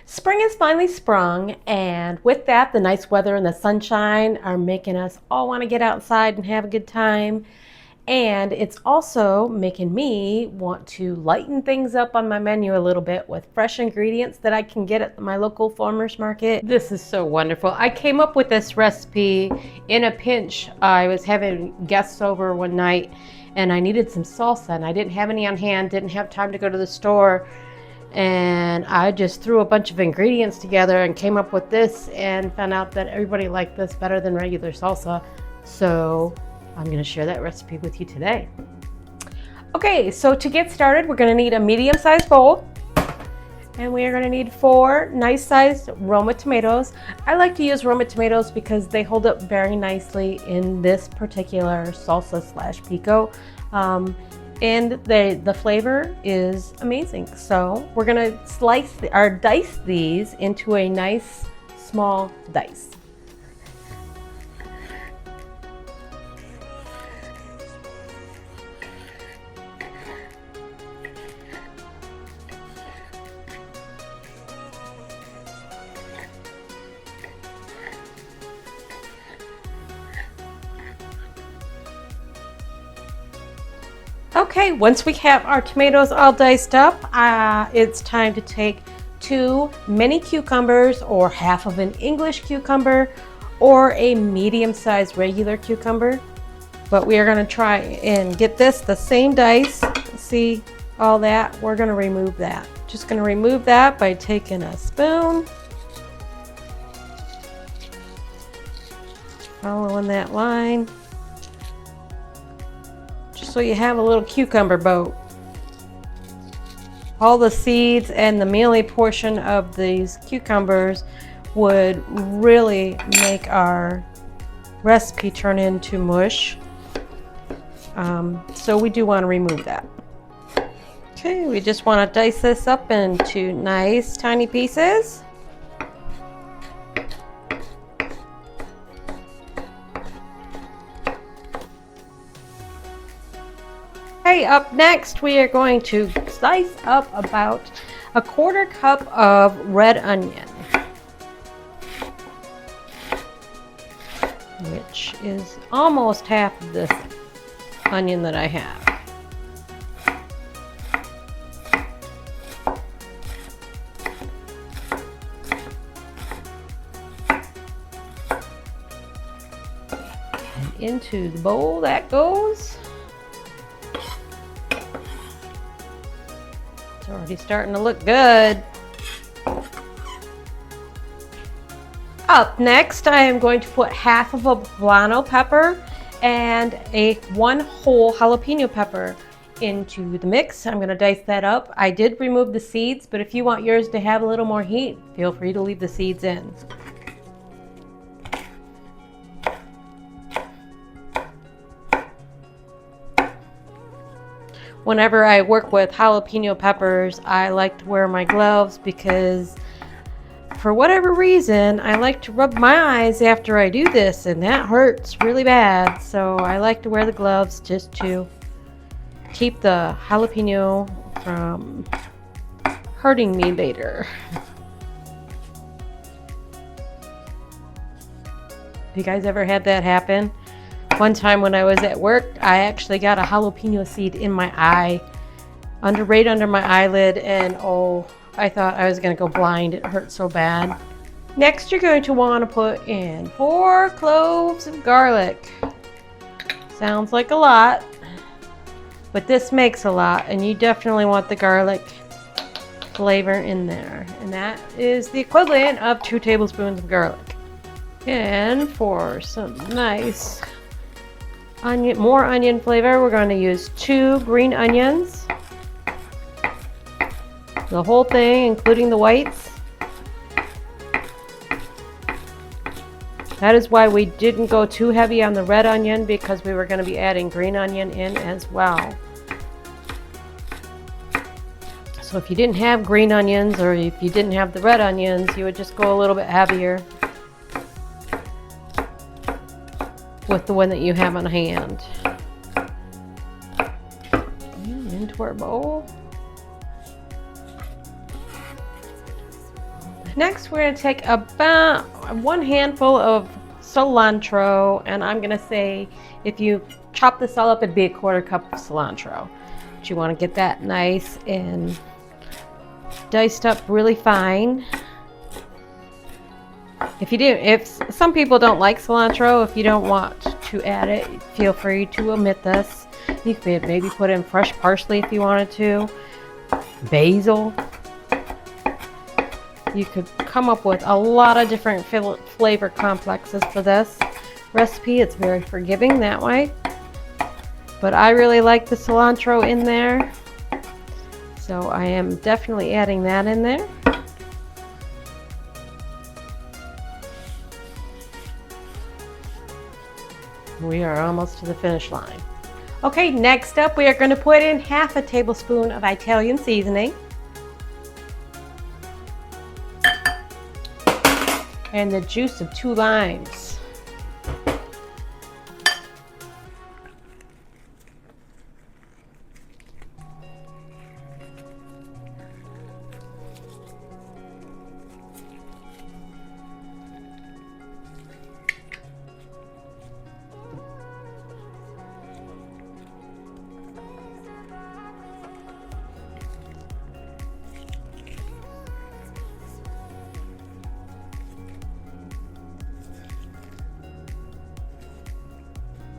Spring has finally sprung, and with that, the nice weather and the sunshine are making us all want to get outside and have a good time. And it's also making me want to lighten things up on my menu a little bit with fresh ingredients that I can get at my local farmers market. This is so wonderful. I came up with this recipe in a pinch. I was having guests over one night and I needed some salsa and I didn't have any on hand, didn't have time to go to the store. And I just threw a bunch of ingredients together and came up with this and found out that everybody liked this better than regular salsa. So I'm going to share that recipe with you today. Okay, so to get started, we're going to need a medium-sized bowl. And we are going to need 4 nice-sized Roma tomatoes. I like to use Roma tomatoes because they hold up very nicely in this particular salsa slash pico. And the flavor is amazing. So we're going to dice these into a nice small dice. Okay, once we have our tomatoes all diced up, it's time to take 2 mini cucumbers or half of an English cucumber or a medium-sized regular cucumber. But we are going to try and get this the same dice. See all that? We're going to remove that. Just going to remove that by taking a spoon, following that line. So you have a little cucumber boat. All the seeds and the mealy portion of these cucumbers would really make our recipe turn into mush. So we do want to remove that. Okay, we just want to dice this up into nice tiny pieces. Okay, up next we are going to slice up about 1/4 cup of red onion, which is almost half of this onion that I have. And into the bowl that goes. Already starting to look good. Up next, I am going to put half of a poblano pepper and 1 whole jalapeno pepper into the mix. I'm going to dice that up. I did remove the seeds, but if you want yours to have a little more heat, feel free to leave the seeds in. Whenever I work with jalapeno peppers, I like to wear my gloves because for whatever reason, I like to rub my eyes after I do this and that hurts really bad. So I like to wear the gloves just to keep the jalapeno from hurting me later. You guys ever had that happen? One time when I was at work, I actually got a jalapeno seed in my eye, right under my eyelid, and oh, I thought I was going to go blind. It hurt so bad. Next, you're going to want to put in 4 cloves of garlic. Sounds like a lot, but this makes a lot, and you definitely want the garlic flavor in there. And that is the equivalent of 2 tablespoons of garlic. And for some nice more onion flavor, we're going to use 2 green onions. The whole thing, including the whites. That is why we didn't go too heavy on the red onion, because we were going to be adding green onion in as well. So if you didn't have green onions, or if you didn't have the red onions, you would just go a little bit heavier with the one that you have on hand. Into our bowl. Next, we're going to take about 1 handful of cilantro, and I'm going to say if you chop this all up, it'd be a 1/4 cup of cilantro. But you want to get that nice and diced up really fine. If some people don't like cilantro, if you don't want to add it, feel free to omit this. You could maybe put in fresh parsley if you wanted to, basil. You could come up with a lot of different flavor complexes for this recipe. It's very forgiving that way. But I really like the cilantro in there, so I am definitely adding that in there. We are almost to the finish line. Okay, next up we are going to put in 1/2 tablespoon of Italian seasoning. And the juice of 2 limes.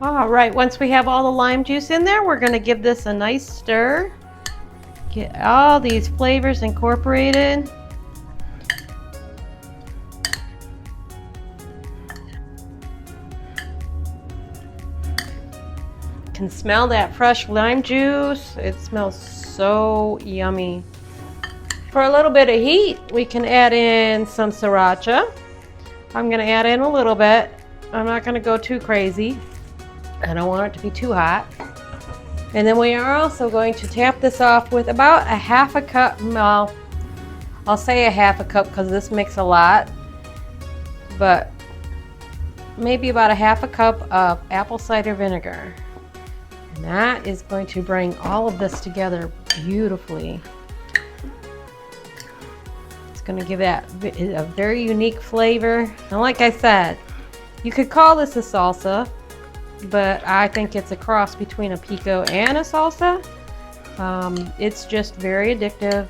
All right, once we have all the lime juice in there, we're going to give this a nice stir. Get all these flavors incorporated. Can smell that fresh lime juice. It smells so yummy. For a little bit of heat, we can add in some sriracha. I'm going to add in a little bit. I'm not going to go too crazy. I don't want it to be too hot. And then we are also going to tap this off with about a 1/2 cup, well, I'll say a 1/2 cup because this makes a lot, but maybe about a 1/2 cup of apple cider vinegar. And that is going to bring all of this together beautifully. It's going to give that a very unique flavor. And like I said, you could call this a salsa, but I think it's a cross between a pico and a salsa. It's just very addictive.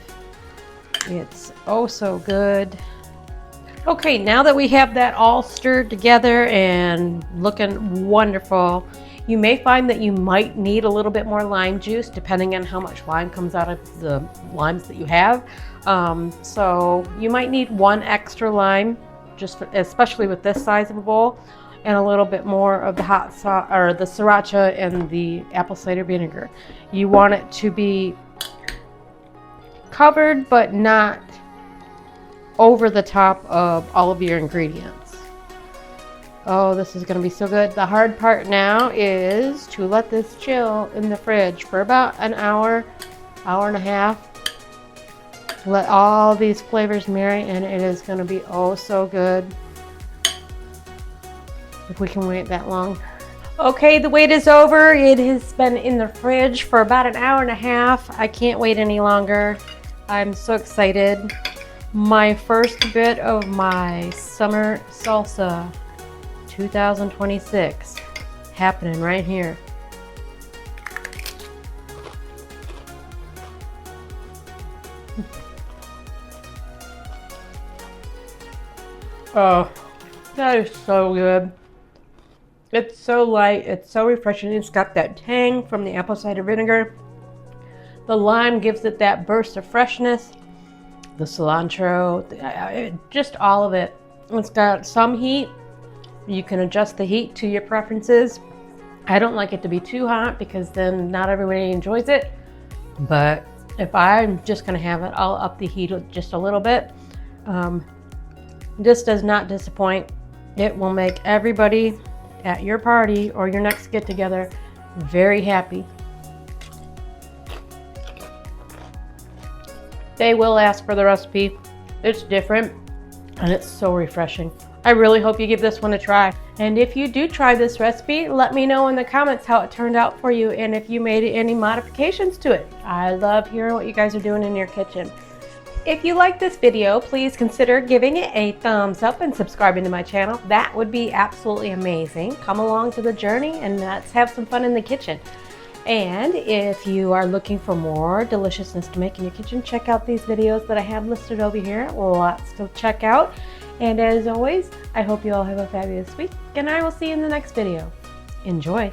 It's oh so good. Okay, now that we have that all stirred together and looking wonderful, you may find that you might need a little bit more lime juice depending on how much lime comes out of the limes that you have. So you might need 1 extra lime, especially with this size of a bowl, and a little bit more of the hot sauce or the sriracha and the apple cider vinegar. You want it to be covered but not over the top of all of your ingredients. Oh, this is going to be so good. The hard part now is to let this chill in the fridge for about an hour, hour and a half. Let all these flavors marry, and it is going to be oh so good. If we can wait that long. Okay, the wait is over. It has been in the fridge for about an hour and a half. I can't wait any longer. I'm so excited. My first bit of my summer salsa 2026 happening right here. Oh, that is so good. It's so light, it's so refreshing. It's got that tang from the apple cider vinegar. The lime gives it that burst of freshness. The cilantro, just all of it. It's got some heat. You can adjust the heat to your preferences. I don't like it to be too hot because then not everybody enjoys it. But if I'm just gonna have it, I'll up the heat just a little bit. This does not disappoint. It will make everybody at your party or your next get together very happy. They will ask for the recipe. It's different and it's so refreshing. I really hope you give this one a try. And if you do try this recipe, let me know in the comments how it turned out for you and if you made any modifications to it. I love hearing what you guys are doing in your kitchen. If you like this video, please consider giving it a thumbs up and subscribing to my channel. That would be absolutely amazing. Come along to the journey and let's have some fun in the kitchen. And if you are looking for more deliciousness to make in your kitchen, check out these videos that I have listed over here. Lots to check out. And as always, I hope you all have a fabulous week, and I will see you in the next video. Enjoy!